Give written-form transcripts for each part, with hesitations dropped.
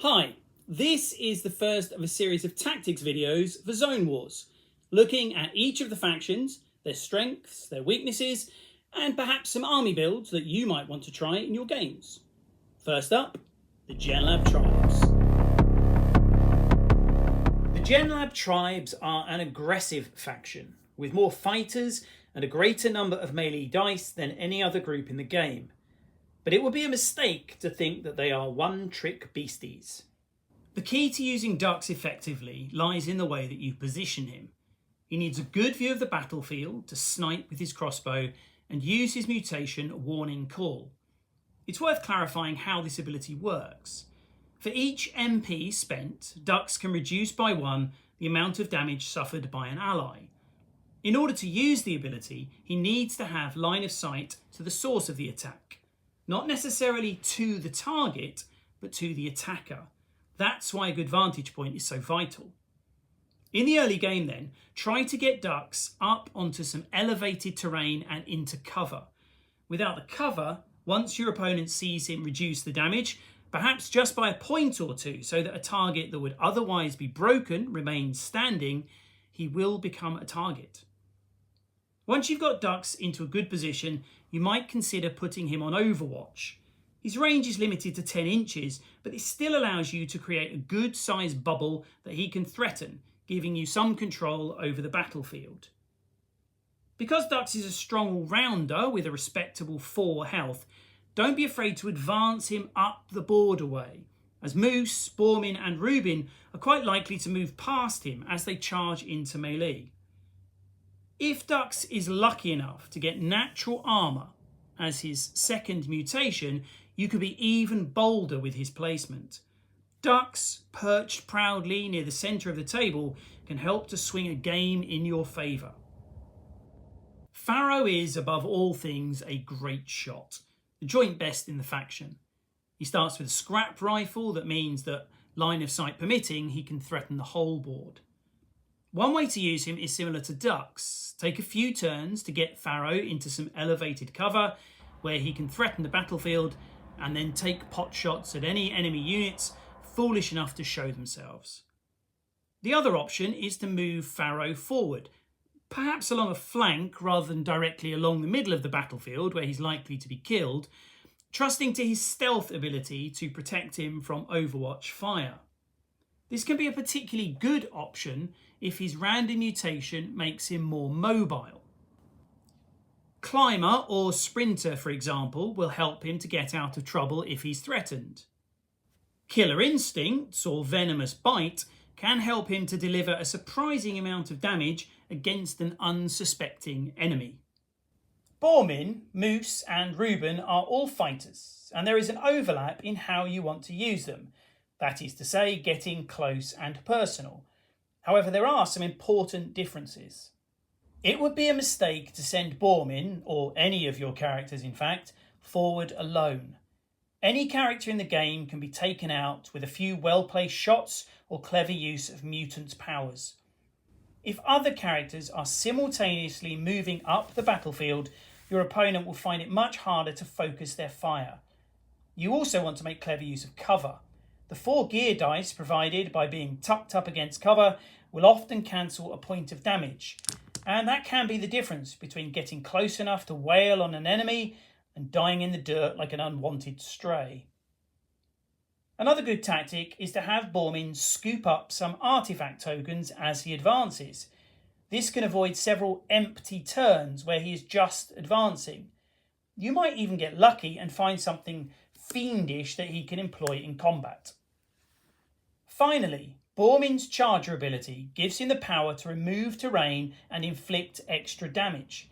Hi, this is the first of a series of tactics videos for Zone Wars, looking at each of the factions, their strengths, their weaknesses, and perhaps some army builds that you might want to try in your games. First up, the Genlab Tribes. The Genlab Tribes are an aggressive faction, with more fighters and a greater number of melee dice than any other group in the game. But it would be a mistake to think that they are one-trick beasties. The key to using Dux effectively lies in the way that you position him. He needs a good view of the battlefield to snipe with his crossbow and use his mutation Warning Call. It's worth clarifying how this ability works. For each MP spent, Dux can reduce by 1 the amount of damage suffered by an ally. In order to use the ability, he needs to have line of sight to the source of the attack. Not necessarily to the target, but to the attacker. That's why a good vantage point is so vital. In the early game then, try to get Dux up onto some elevated terrain and into cover. Without the cover, once your opponent sees him reduce the damage, perhaps just by a point or two, so that a target that would otherwise be broken remains standing, he will become a target. Once you've got Dux into a good position, you might consider putting him on Overwatch. His range is limited to 10 inches, but it still allows you to create a good sized bubble that he can threaten, giving you some control over the battlefield. Because Dux is a strong all-rounder with a respectable 4 health, don't be afraid to advance him up the board away, as Moose, Bormin and Reuben are quite likely to move past him as they charge into melee. If Dux is lucky enough to get natural armour as his second mutation, you could be even bolder with his placement. Dux, perched proudly near the centre of the table, can help to swing a game in your favour. Farrow is, above all things, a great shot, the joint best in the faction. He starts with a scrap rifle that means that, line of sight permitting, he can threaten the whole board. One way to use him is similar to Dux. Take a few turns to get Farrow into some elevated cover where he can threaten the battlefield, and then take pot shots at any enemy units foolish enough to show themselves. The other option is to move Farrow forward, perhaps along a flank rather than directly along the middle of the battlefield where he's likely to be killed, trusting to his stealth ability to protect him from Overwatch fire. This can be a particularly good option if his random mutation makes him more mobile. Climber or Sprinter, for example, will help him to get out of trouble if he's threatened. Killer Instincts or Venomous Bite can help him to deliver a surprising amount of damage against an unsuspecting enemy. Bormin, Moose and Reuben are all fighters, and there is an overlap in how you want to use them. That is to say, getting close and personal. However, there are some important differences. It would be a mistake to send Bormin, or any of your characters in fact, forward alone. Any character in the game can be taken out with a few well-placed shots or clever use of Mutant's powers. If other characters are simultaneously moving up the battlefield, your opponent will find it much harder to focus their fire. You also want to make clever use of cover. The 4 gear dice provided by being tucked up against cover will often cancel a point of damage, and that can be the difference between getting close enough to wail on an enemy and dying in the dirt like an unwanted stray. Another good tactic is to have Bormin scoop up some artifact tokens as he advances. This can avoid several empty turns where he is just advancing. You might even get lucky and find something fiendish that he can employ in combat. Finally, Bormin's Charger ability gives him the power to remove terrain and inflict extra damage.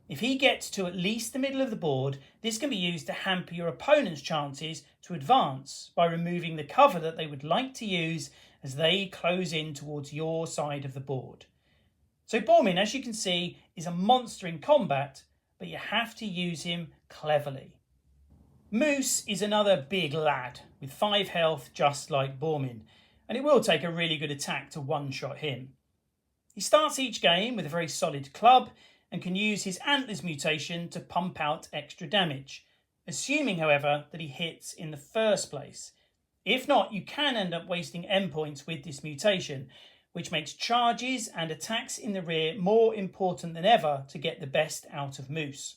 If he gets to at least the middle of the board, this can be used to hamper your opponent's chances to advance by removing the cover that they would like to use as they close in towards your side of the board. So Bormin, as you can see, is a monster in combat, but you have to use him cleverly. Moose is another big lad with 5 health just like Bormin, and it will take a really good attack to one-shot him. He starts each game with a very solid club and can use his Antlers mutation to pump out extra damage, assuming, however, that he hits in the first place. If not, you can end up wasting endpoints with this mutation, which makes charges and attacks in the rear more important than ever to get the best out of Moose.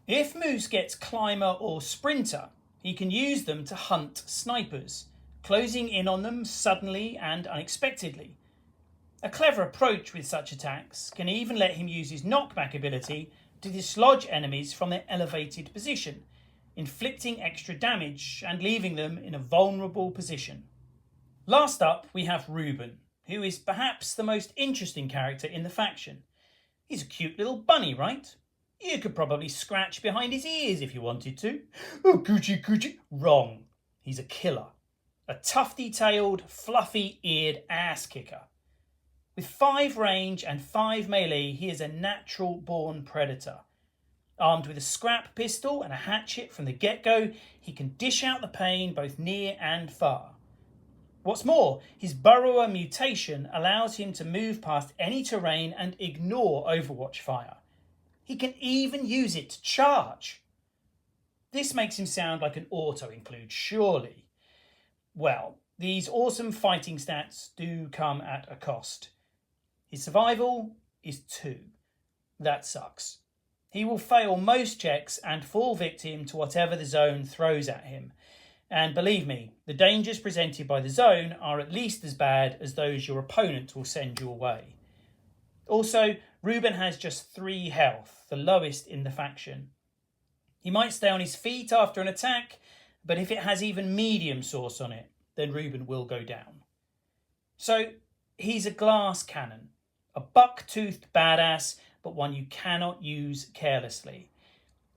If Moose gets Climber or Sprinter, he can use them to hunt snipers, closing in on them suddenly and unexpectedly. A clever approach with such attacks can even let him use his knockback ability to dislodge enemies from their elevated position, inflicting extra damage and leaving them in a vulnerable position. Last up, we have Reuben, who is perhaps the most interesting character in the faction. He's a cute little bunny, right? You could probably scratch behind his ears if you wanted to. Oh, coochie coochie. Wrong. He's a killer. A tufty-tailed, fluffy-eared ass kicker. With 5 range and 5 melee, he is a natural-born predator. Armed with a scrap pistol and a hatchet from the get-go, he can dish out the pain both near and far. What's more, his burrower mutation allows him to move past any terrain and ignore Overwatch fire. He can even use it to charge. This makes him sound like an auto-include, surely. Well, these awesome fighting stats do come at a cost. His survival is 2. That sucks. He will fail most checks and fall victim to whatever the zone throws at him. And believe me, the dangers presented by the zone are at least as bad as those your opponent will send your way. Also, Reuben has just 3 health, the lowest in the faction. He might stay on his feet after an attack, but if it has even medium sauce on it, then Reuben will go down. So, he's a glass cannon, a buck-toothed badass, but one you cannot use carelessly.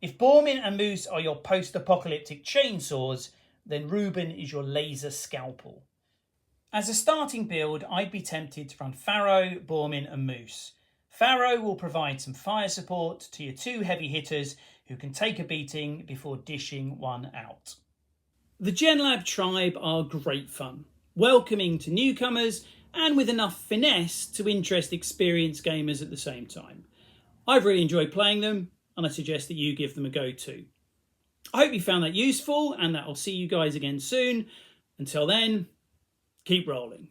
If Bormin and Moose are your post-apocalyptic chainsaws, then Reuben is your laser scalpel. As a starting build, I'd be tempted to run Farrow, Bormin and Moose. Farrow will provide some fire support to your 2 heavy hitters who can take a beating before dishing one out. The Genlab Tribe are great fun, welcoming to newcomers and with enough finesse to interest experienced gamers at the same time. I've really enjoyed playing them, and I suggest that you give them a go too. I hope you found that useful and that I'll see you guys again soon. Until then, keep rolling.